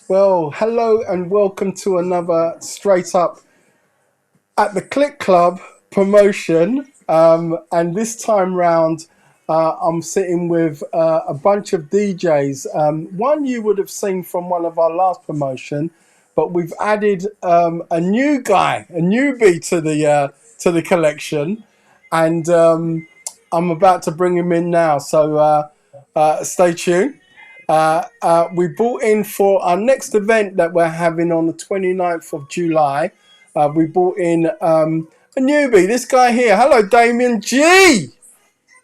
Well, hello and welcome to another Straight Up at the Click Club promotion. And this time round, I'm sitting with a bunch of DJs. One you would have seen from one of our last promotion, but we've added a new guy, a newbie to the collection, and I'm about to bring him in now. So stay tuned. We brought in for our next event that we're having on the 29th of July. We brought in a newbie, this guy here. Hello, Damien G.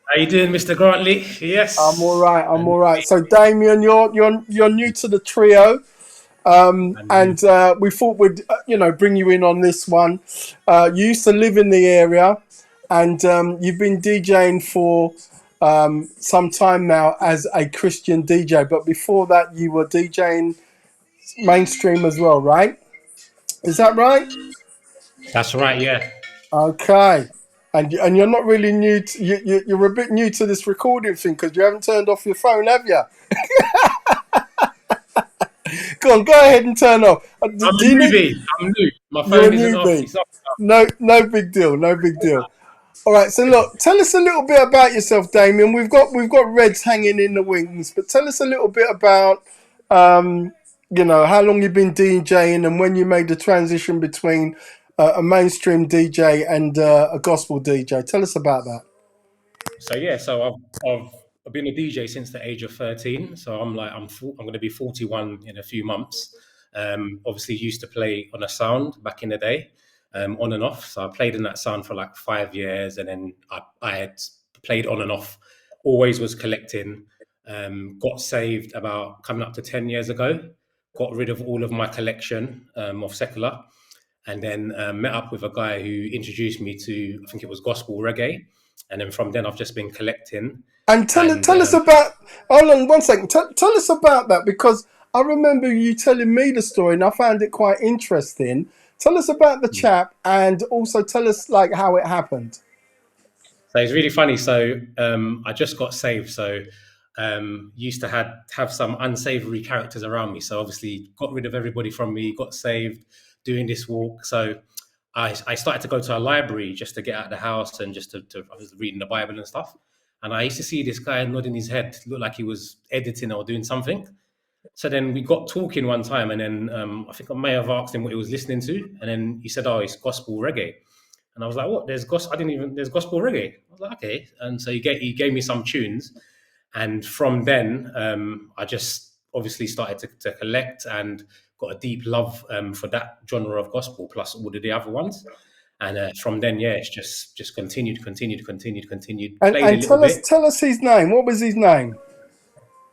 How you doing, Mr. Grantley? I'm all Yes. right. I'm all right. So, Damien, you're new to the trio, And and we thought we'd bring you in on this one. You used to live in the area, and you've been DJing for some time now as a Christian DJ. But before that, you were DJing mainstream as well, right? Is that right? that's right, yeah. Okay. And you're not really new. You're a bit new to this recording thing because you haven't turned off your phone, have you? Go ahead and turn off. I'm a Do you need? newbie. I'm new. My You're a phone isn't off. newbie. It's off. No big deal. No big deal. All right. So look, tell us a little bit about yourself, Damien. We've got Reds hanging in the wings, but tell us a little bit about how long you've been DJing and when you made the transition between a mainstream DJ and a gospel DJ. Tell us about that. So yeah, I've been a DJ since the age of 13. So I'm going to be 41 in a few months. Obviously used to play on a sound back in the day, on and off. So I played in that sound for like 5 years, and then I had played on and off. Always was collecting. Got saved about coming up to 10 years ago. Got rid of all of my collection of secular, and then met up with a guy who introduced me to, I think it was gospel reggae, and then from then I've just been collecting. And And tell us about. Hold on one second. Tell us about that because I remember you telling me the story and I found it quite interesting. Tell us about the chap and also tell us like how it happened. so it's really funny. So I just got saved. So used to have some unsavory characters around me. So obviously got rid of everybody from me. Got saved doing this walk. So I started to go to a library just to get out of the house and just to I was reading the Bible and stuff. And I used to see this guy nodding his head, looked like he was editing or doing something. So then we got talking one time, and then I think I may have asked him what he was listening to, and then he said, "Oh, it's gospel reggae." And I was like, "What? There's gospel? I didn't even there's gospel reggae." I was like, "Okay." And so he gave me some tunes, and from then I just obviously started to collect and got a deep love for that genre of gospel plus all of the other ones. And from then, yeah, it's just continued. Played a And little bit. tell us his name. What was his name?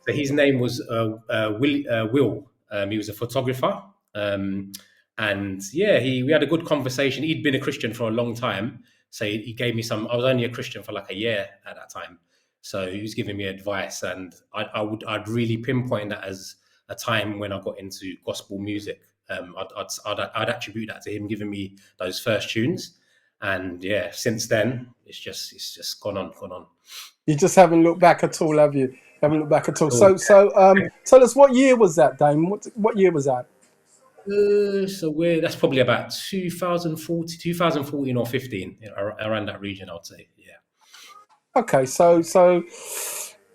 So his name was Will. He was a photographer, and yeah, we had a good conversation. He'd been a Christian for a long time, so he gave me some. I was only a Christian for like a year at that time, so he was giving me advice, and I'd really pinpoint that as a time when I got into gospel music. I'd attribute that to him giving me those first tunes, and yeah, since then it's just gone on. You just haven't looked back at all, have you? Haven't looked back at all. So Tell us what year was that, Dame? What year was that? that's probably about 2040, 2014 or 15, around that region, I would say. Yeah. Okay,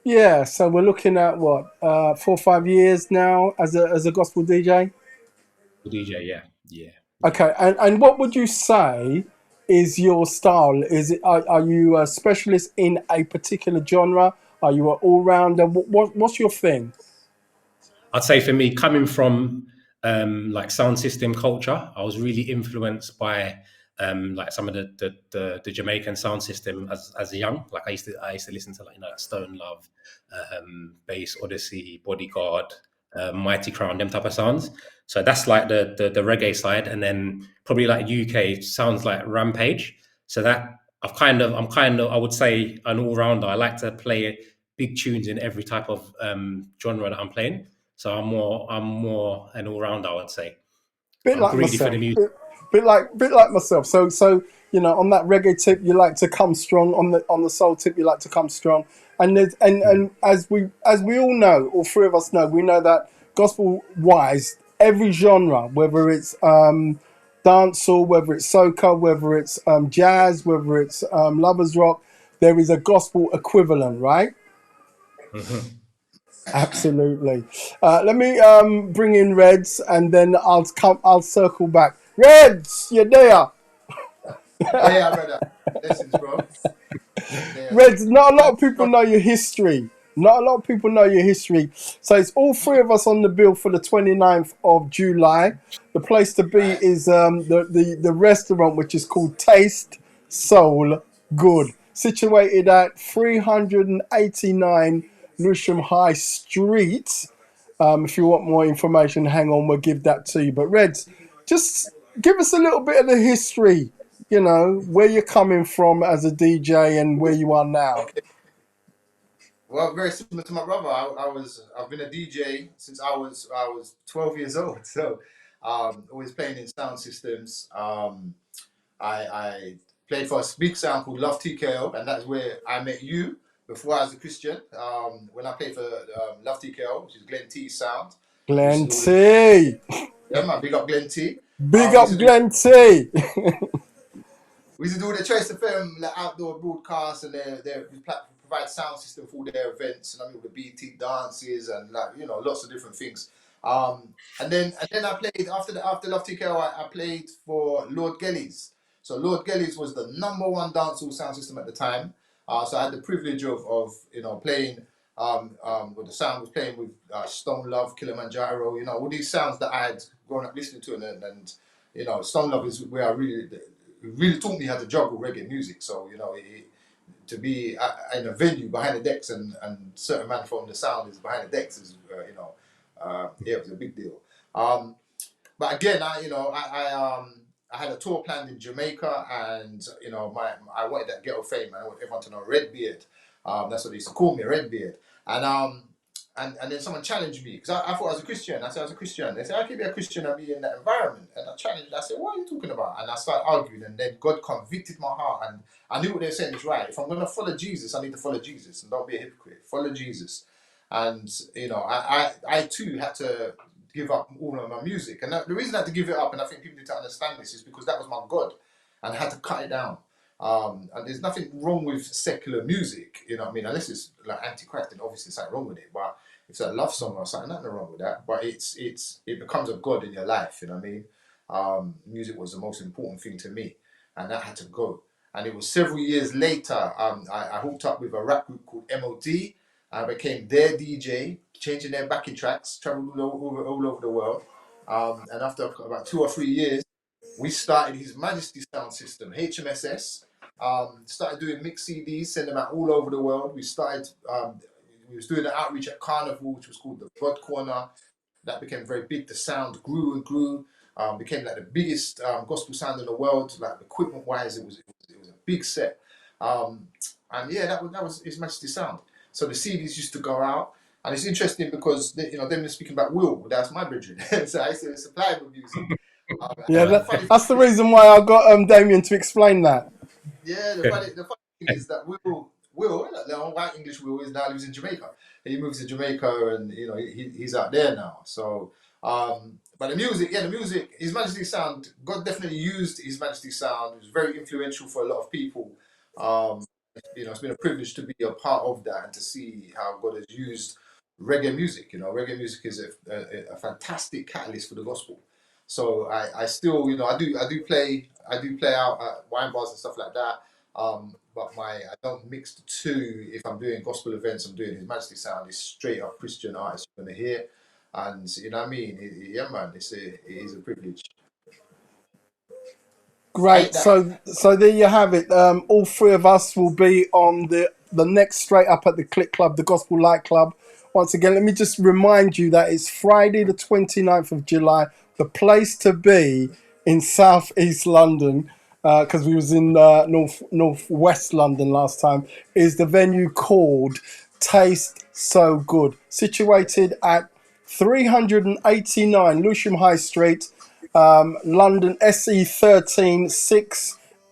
yeah, so we're looking at what 4 or 5 years now as a gospel DJ. DJ, yeah. Yeah. Yeah. Okay, and what would you say is your style? Are you a specialist in a particular genre? Are you an all rounder? What's your thing? I'd say for me, coming from like sound system culture, I was really influenced by like some of the Jamaican sound system as a young. Like I used to listen to, like, Stone Love, Bass Odyssey, Bodyguard, Mighty Crown, them type of sounds. So that's like the reggae side, and then probably like UK sounds like Rampage. So that I'm kind of I would say an all rounder. I like to play big tunes in every type of genre that I'm playing. So I'm more an all rounder, I would say. Bit I'm like greedy for the myself. music. Bit like myself. So on that reggae tip, you like to come strong. On the soul tip, you like to come strong. And and as we all know, all three of us know, we know that gospel wise, every genre, whether it's dancehall, whether it's soca, whether it's jazz, whether it's lovers rock, there is a gospel equivalent, right? Mhm. Absolutely. Let me bring in Reds, and then I'll circle back. Reds, you're there. Yeah, brother. Lessons, bro. There. Reds, not a lot And of people know your history. Not a lot of people know your history. So it's all three of us on the bill for the 29th of July. The place to be right. is the restaurant, which is called Taste Soul Good, situated at 389 Lewisham High Street. If you want more information, hang on, we'll give that to you. But Reds, just give us a little bit of the history, where you're coming from as a DJ and where you are now. Okay. Well, very similar to my brother. I've been a DJ since I was 12 years old. So, always playing in sound systems. I played for a big sound called Love TKO, and that's where I met you before I was a Christian. When I played for Love TKO, which is Glenn T's sound, we used Glenn to do all the T. yeah, man, big up Glenn T. Big We up used to do Glenn T. We used to do the Trace FM like outdoor broadcasts, and they provide sound system for all their events, and I mean with the BT dances and lots of different things. And then I played after Love TKO. I played for Lord Gellies. So Lord Gellies was the number one dancehall sound system at the time. So I had the privilege of playing. With the sound was playing with Stone Love, Kilimanjaro. All these sounds that I had grown up listening to, and Stone Love is where I really taught me how to juggle reggae music. So to be in a venue behind the decks and certain man from the sound is behind the decks is yeah, it was a big deal. But again, I had a tour planned in Jamaica, and I wanted that ghetto fame. I want everyone to know Redbeard. That's what they used to call me, Redbeard. And then someone challenged me because I thought I was a Christian. I said I was a Christian. They said I could be a Christian and be in that environment. And I challenged. I said, "What are you talking about?" And I started arguing, and then God convicted my heart, and I knew what they were saying is right. If I'm going to follow Jesus, I need to follow Jesus, and don't be a hypocrite. Follow Jesus. And I too had to give up all of my music, and the reason I had to give it up, and I think people need to understand this, is because that was my God, and I had to cut it down. And there's nothing wrong with secular music, you know what I mean? Unless it's like anti-Christ, then obviously something wrong with it. But if it's a love song or something, nothing wrong with that. But it becomes a God in your life, you know what I mean? Music was the most important thing to me, and that had to go. And it was several years later, I hooked up with a rap group called MOD. I became their DJ, changing their backing tracks, traveled all over the world. And after about 2 or 3 years, we started His Majesty Sound System, HMSS. Started doing mix CDs, send them out all over the world. We was doing an outreach at Carnival, which was called the God Corner. That became very big. The sound grew and grew. Became like the biggest gospel sound in the world. Like equipment wise, it was a big set. And yeah, that was His Majesty Sound. So the CDs used to go out, and it's interesting because them speaking about Will. That's my brethren. So I used to supply with music. Yeah, And the funny that's the thing is, reason why I got Damien to explain that. yeah, the funny thing is that Will, the white English Will, is now lives in Jamaica. He moves to Jamaica, and he's out there now. So, but the music, His Majesty Sound, God definitely used His Majesty Sound. It was very influential for a lot of people. Um, it's been a privilege to be a part of that and to see how God has used reggae music. Reggae music is a fantastic catalyst for the gospel. So I still, I do play out at wine bars and stuff like that. But I don't mix the two. If I'm doing gospel events, I'm doing His Majesty Sound. It's straight up Christian artists you're gonna hear, and you know what I mean. Yeah, man, it is a privilege. I Great. ain't that. So there you have it. All three of us will be on the next Straight Up at the Click Club, the Gospel Light Club. Once again, let me just remind you that it's Friday the 29th of July. The place to be in South East London, because we was in Northwest London last time, is the venue called Taste So Good, situated at 389 Lewisham High Street, London, SE13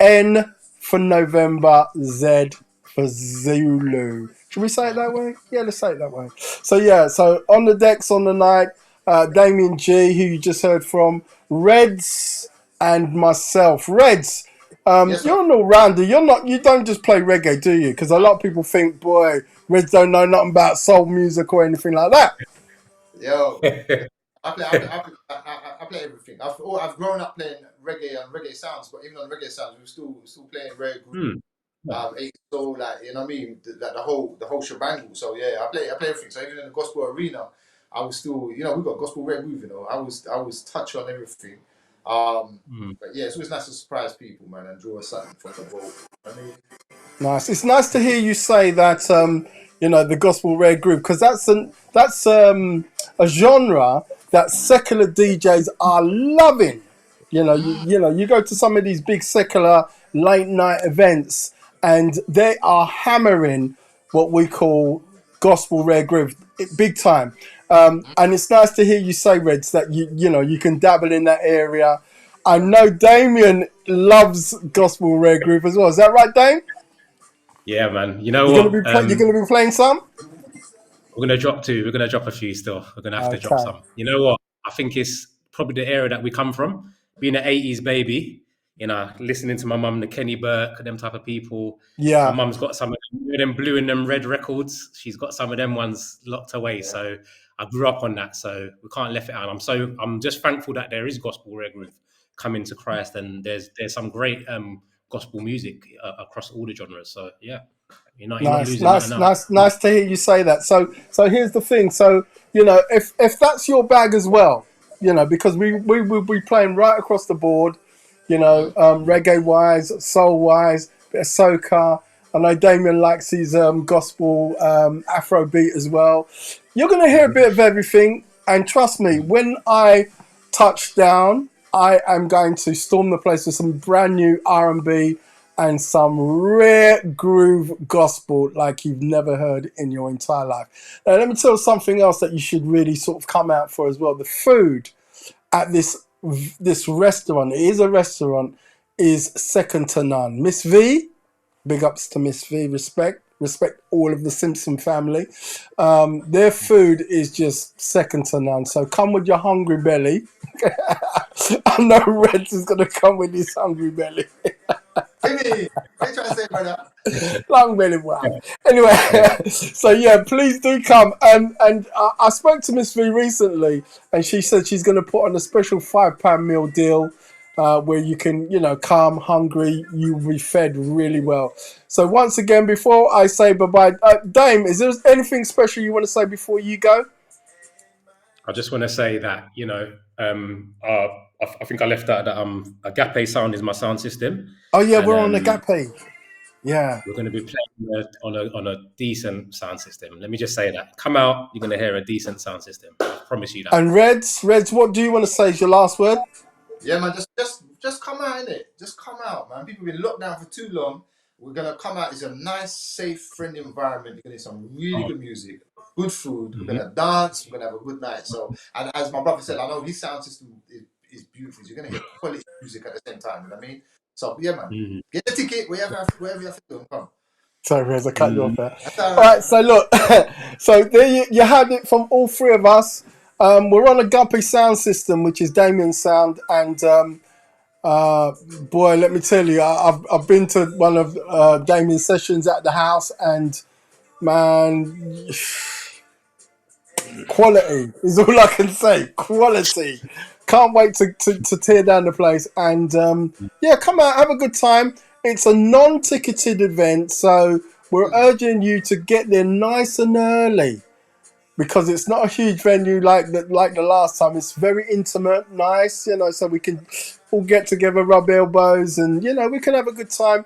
6N for November, Z for Zulu. Should we say it that way? Yeah, let's say it that way. So yeah, so on the decks on the night, Damien G, who you just heard from, Reds, and myself. Reds, Yes, man. you're an all-rounder. You don't just play reggae, do you? Because a lot of people think, boy, Reds don't know nothing about soul music or anything like that. Yo, I play everything. I've grown up playing reggae and reggae sounds, but even on reggae sounds, we're still playing reggae, Hmm. 8 soul, like you know what I mean, the whole shebang. So yeah, I play everything. So even in the gospel arena, I was still, we got gospel red move. I was touch on everything. Hmm. But yeah, it's always nice to surprise people, man, and draw something from the vote. I mean, Nice. It's nice to hear you say that. The gospel rare group, because that's a genre that secular DJs are loving. You go to some of these big secular late night events, and they are hammering what we call gospel rare group big time. And it's nice to hear you say, Reds, that you can dabble in that area. I know Damien loves gospel rare group as well. Is that right, Dame? Yeah, man. You know You're gonna what? be you're gonna be playing some. We're gonna drop two. We're gonna drop a few still. We're gonna have to drop Okay. some. You know what? I think it's probably the era that we come from. Being an '80s baby, listening to my mum, the Kenny Burke, them type of people. My Yeah. mum's got some of them blue and them red records. She's got some of them ones locked away. yeah, So I grew up on that. So we can't let it out. I'm just thankful that there is gospel rare group coming to Christ, and there's some great gospel music across all the genres. So yeah, you're not Nice, losing nothing nice, out. nice, nice to hear you say that. So here's the thing. So if that's your bag as well, because we will be playing right across the board, reggae wise, soul wise, bit of soca. I know Damien likes his gospel Afro beat as well. You're gonna hear a bit of everything, and trust me, when I touch down, I am going to storm the place with some brand new R&B and some rare groove gospel like you've never heard in your entire life. Now, let me tell you something else that you should really sort of come out for as well. The food at this restaurant, it is a restaurant, is second to none. Miss V, big ups to Miss V, respect all of the Simpson family. Their food is just second to none. So come with your hungry belly. I know Reds is going to come with his hungry belly. Timmy, what are you trying to say, brother? Long belly wow. Anyway, so yeah, please do come. And I spoke to Miss V recently, and she said she's going to put on a special £5 meal deal where you can, come hungry, you'll be fed really well. So once again, before I say bye-bye, Dame, is there anything special you want to say before you go? I just want to say that I think I left out that Agape Sound is my sound system, Oh yeah, and we're on the Gap page. Yeah. we're going to be playing on a decent sound system. Let me just say that. Come out, you're going to hear a decent sound system. I promise you that. And Reds, what do you want to say is your last word? Yeah, man, just come out, innit? Just come out, man. People have been locked down for too long. We're gonna come out. It's a nice, safe, friendly environment. You're gonna hear some really Oh, good music, good food. We're mhm, gonna dance. We're gonna have a good night. So, and as my brother said, I know his sound system is beautiful. You're gonna hear quality music at the same time. You know what I mean? So yeah, man, mhm, get the ticket wherever you have to do and come. Sorry, Reds, I cut you off mhm. there. That's all All right. right, so look, so there you had it from all three of us. We're on a Guppy sound system, which is Damien's sound, and boy, let me tell you, I've been to one of Damien's sessions at the house, and man, quality is all I can say. Quality. Can't wait to tear down the place, and yeah, come out, have a good time. It's a non-ticketed event, so we're urging you to get there nice and early, because it's not a huge venue like the last time. It's very intimate, nice, so we can all get together, rub elbows, and we can have a good time.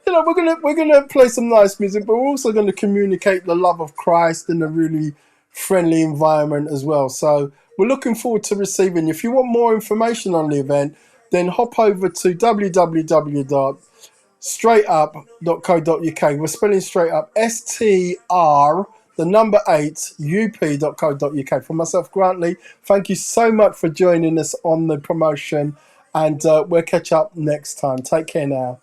We're gonna play some nice music, but we're also going to communicate the love of Christ in a really friendly environment as well. So we're looking forward to receiving you. If you want more information on the event, then hop over to www.str8up.co.uk. We're spelling straight up STR the number 8 up.co.uk. For myself, Grantley, thank you so much for joining us on the promotion, and we'll catch up next time. Take care now.